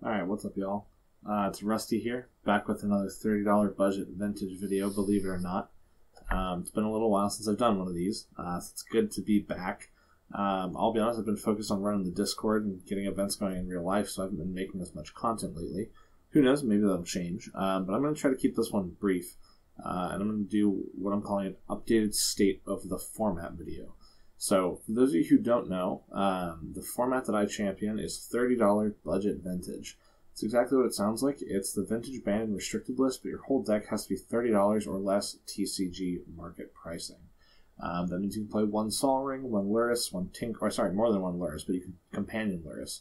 Alright, what's up, y'all? It's Rusty here, back with another $30 budget vintage video, believe it or not. It's been a little while since I've done one of these, so it's good to be back. I'll be honest, I've been focused on running the Discord and getting events going in real life, so I haven't been making as much content lately. Who knows, maybe that'll change. But I'm going to try to keep this one brief, and I'm going to do what I'm calling an updated state of the format video. So, for those of you who don't know, the format that I champion is $30 budget vintage. It's exactly what it sounds like. It's the vintage banned and restricted list, but your whole deck has to be $30 or less TCG market pricing. That means you can play one Sol Ring, one Lurrus, one Tinker, or sorry, more than one Lurrus, but you can companion Lurrus.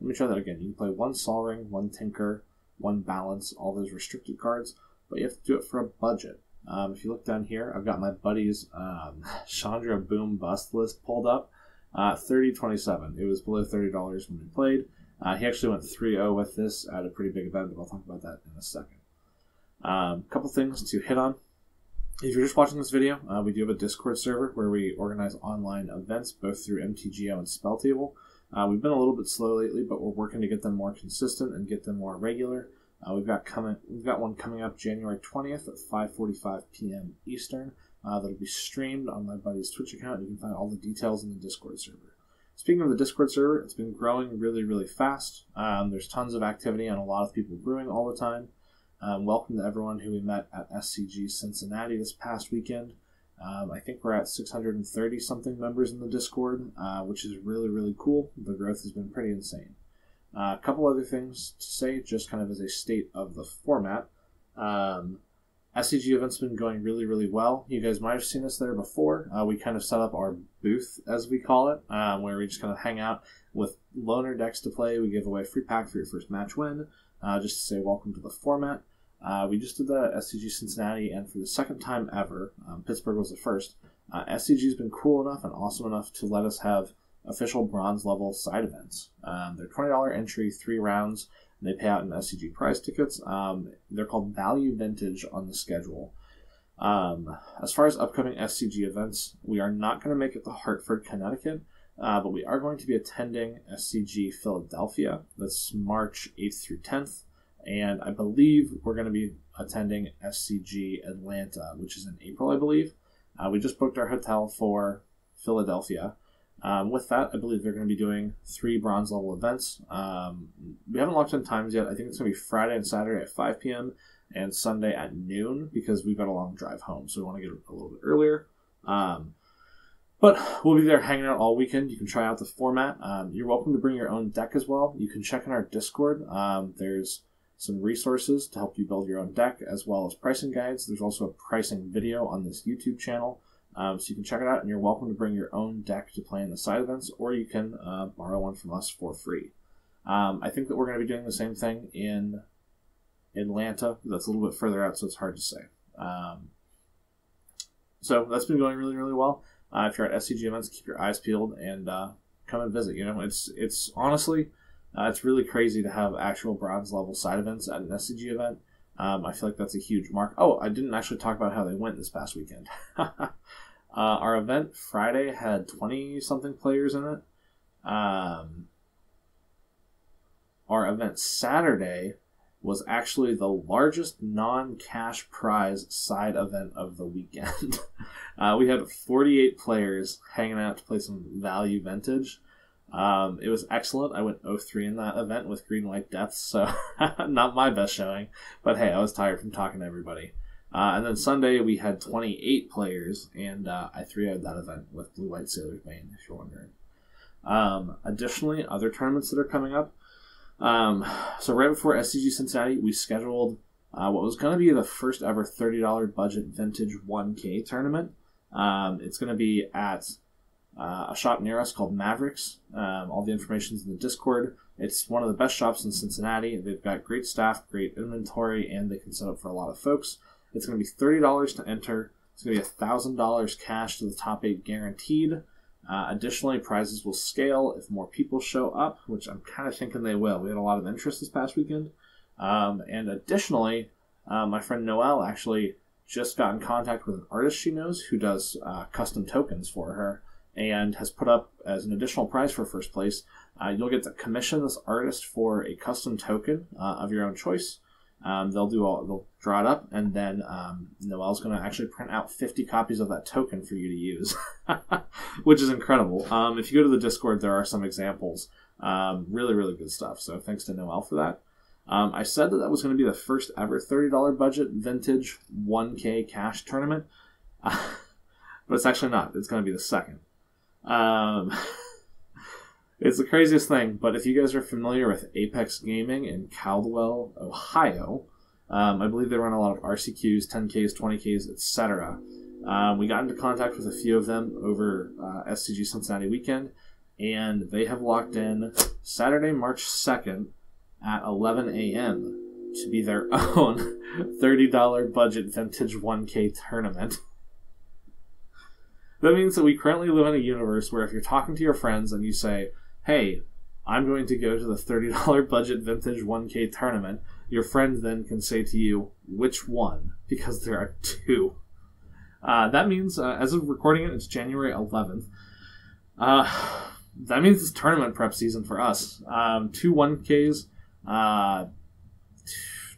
Let me try that again. You can play one Sol Ring, one Tinker, one Balance, all those restricted cards, but you have to do it for a budget. If you look down here, I've got my buddy's Chandra Boom Bust list pulled up. 30.27. It was below $30 when we played. He actually went 3-0 with this at a pretty big event, but I'll talk about that in a second. Couple things to hit on. If you're just watching this video, we do have a Discord server where we organize online events, both through MTGO and Spelltable. We've been a little bit slow lately, but we're working to get them more consistent and get them more regular. We've got one coming up January 20th at 5:45 p.m. Eastern. That'll be streamed on my buddy's Twitch account. You can find all the details in the Discord server. Speaking of the Discord server, it's been growing really, really fast. There's tons of activity and a lot of people brewing all the time. Welcome to everyone who we met at SCG Cincinnati this past weekend. I think we're at 630-something members in the Discord, which is really, really cool. The growth has been pretty insane. A couple other things to say, just kind of as a state of the format. SCG events have been going really, really well. You guys might have seen us there before. We kind of set up our booth, as we call it, where we just kind of hang out with loaner decks to play. We give away a free pack for your first match win, just to say welcome to the format. We just did that at SCG Cincinnati, and for the second time ever, Pittsburgh was the first, SCG has been cool enough and awesome enough to let us have official bronze level side events. They're $20 entry, 3 rounds. They pay out in SCG prize tickets. They're called Value Vintage on the schedule. As far as upcoming SCG events, we are not going to make it to Hartford, Connecticut, but we are going to be attending SCG Philadelphia. That's March 8th through 10th. And I believe we're going to be attending SCG Atlanta, which is in April, I believe. We just booked our hotel for Philadelphia. With that, I believe they're going to be doing 3 bronze level events. We haven't locked in times yet. I think it's going to be Friday and Saturday at 5 p.m. and Sunday at noon because we've got a long drive home, so we want to get a little bit earlier. But we'll be there hanging out all weekend. You can try out the format. You're welcome to bring your own deck as well. You can check in our Discord. There's some resources to help you build your own deck as well as pricing guides. There's also a pricing video on this YouTube channel. So you can check it out, and you're welcome to bring your own deck to play in the side events, or you can borrow one from us for free. I think that we're going to be doing the same thing in Atlanta. That's a little bit further out, so it's hard to say. So that's been going really, really well. If you're at SCG events, keep your eyes peeled and come and visit. You know, it's honestly, it's really crazy to have actual bronze level side events at an SCG event. I feel like that's a huge mark. Oh, I didn't actually talk about how they went this past weekend. Our event Friday had 20-something players in it. Our event Saturday was actually the largest non-cash prize side event of the weekend. We had 48 players hanging out to play some Value Vintage. It was excellent. I went 0-3 in that event with Green White Deaths, so not my best showing. But hey, I was tired from talking to everybody. And then Sunday we had 28 players, and I 3-0'd that event with Blue White Sailor's Bane, if you're wondering. Additionally, other tournaments that are coming up. So right before SCG Cincinnati, we scheduled what was going to be the first ever $30 budget vintage 1K tournament. It's going to be at a shop near us called Mavericks. All the information's in the Discord. It's one of the best shops in Cincinnati. They've got great staff, great inventory, and they can set up for a lot of folks. It's going to be $30 to enter. It's going to be $1,000 cash to the top 8 guaranteed. Additionally, prizes will scale if more people show up, which I'm kind of thinking they will. We had a lot of interest this past weekend. And additionally, my friend Noelle actually just got in contact with an artist she knows who does custom tokens for her. and has put up as an additional prize for first place, you'll get to commission this artist for a custom token of your own choice. They'll draw it up, and then Noel's going to actually print out 50 copies of that token for you to use, which is incredible. If you go to the Discord, there are some examples. Really, really good stuff. So thanks to Noel for that. I said that was going to be the first ever $30 budget vintage 1K cash tournament, but it's actually not. It's going to be the second. It's the craziest thing, but if you guys are familiar with Apex Gaming in Caldwell, Ohio, I believe they run a lot of RCQs, 10Ks, 20Ks, etc. We got into contact with a few of them over SCG Cincinnati weekend, and they have locked in Saturday, March 2nd at 11 a.m. to be their own $30 budget vintage 1K tournament. That means that we currently live in a universe where if you're talking to your friends and you say, hey, I'm going to go to the $30 budget vintage 1K tournament, your friend then can say to you, which one? Because there are two. That means, as of recording it, it's January 11th. That means it's tournament prep season for us. 2 1Ks,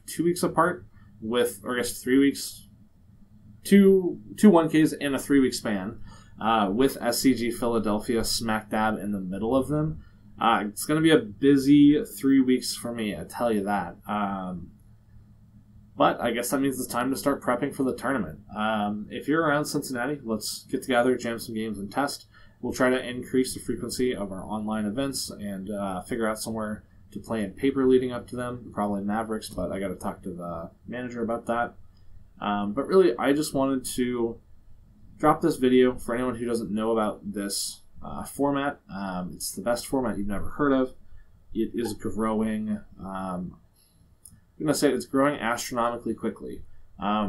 2 weeks apart, or I guess 3 weeks. Two 1Ks in a 3-week span, with SCG Philadelphia smack dab in the middle of them. It's going to be a busy 3 weeks for me, I tell you that. But I guess that means it's time to start prepping for the tournament. If you're around Cincinnati, let's get together, jam some games, and test. We'll try to increase the frequency of our online events and figure out somewhere to play in paper leading up to them. Probably Mavericks, but I got to talk to the manager about that. But really, I just wanted to drop this video for anyone who doesn't know about this format. It's the best format you've never heard of. It is growing. I'm going to say it's growing astronomically quickly.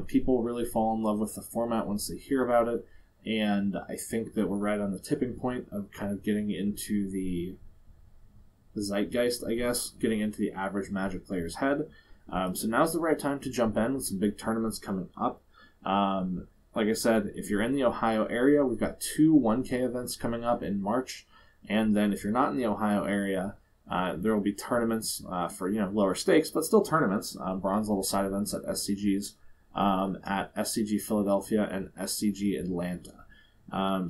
People really fall in love with the format once they hear about it, and I think that we're right on the tipping point of kind of getting into the zeitgeist, I guess, getting into the average Magic player's head. So now's the right time to jump in with some big tournaments coming up. Like I said, if you're in the Ohio area, we've got 2 1K events coming up in March. And then if you're not in the Ohio area, there will be tournaments for lower stakes, but still tournaments, bronze level side events at SCGs, at SCG Philadelphia and SCG Atlanta.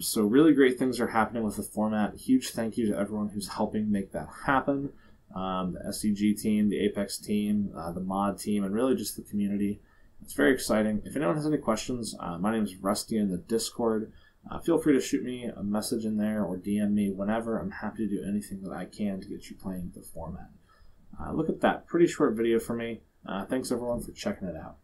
So really great things are happening with the format. Huge thank you to everyone who's helping make that happen. The SCG team, the Apex team, the mod team, and really just the community. It's very exciting. If anyone has any questions, my name is Rusty in the Discord. Feel free to shoot me a message in there or DM me whenever. I'm happy to do anything that I can to get you playing the format. Look at that. Pretty short video for me. Thanks everyone for checking it out.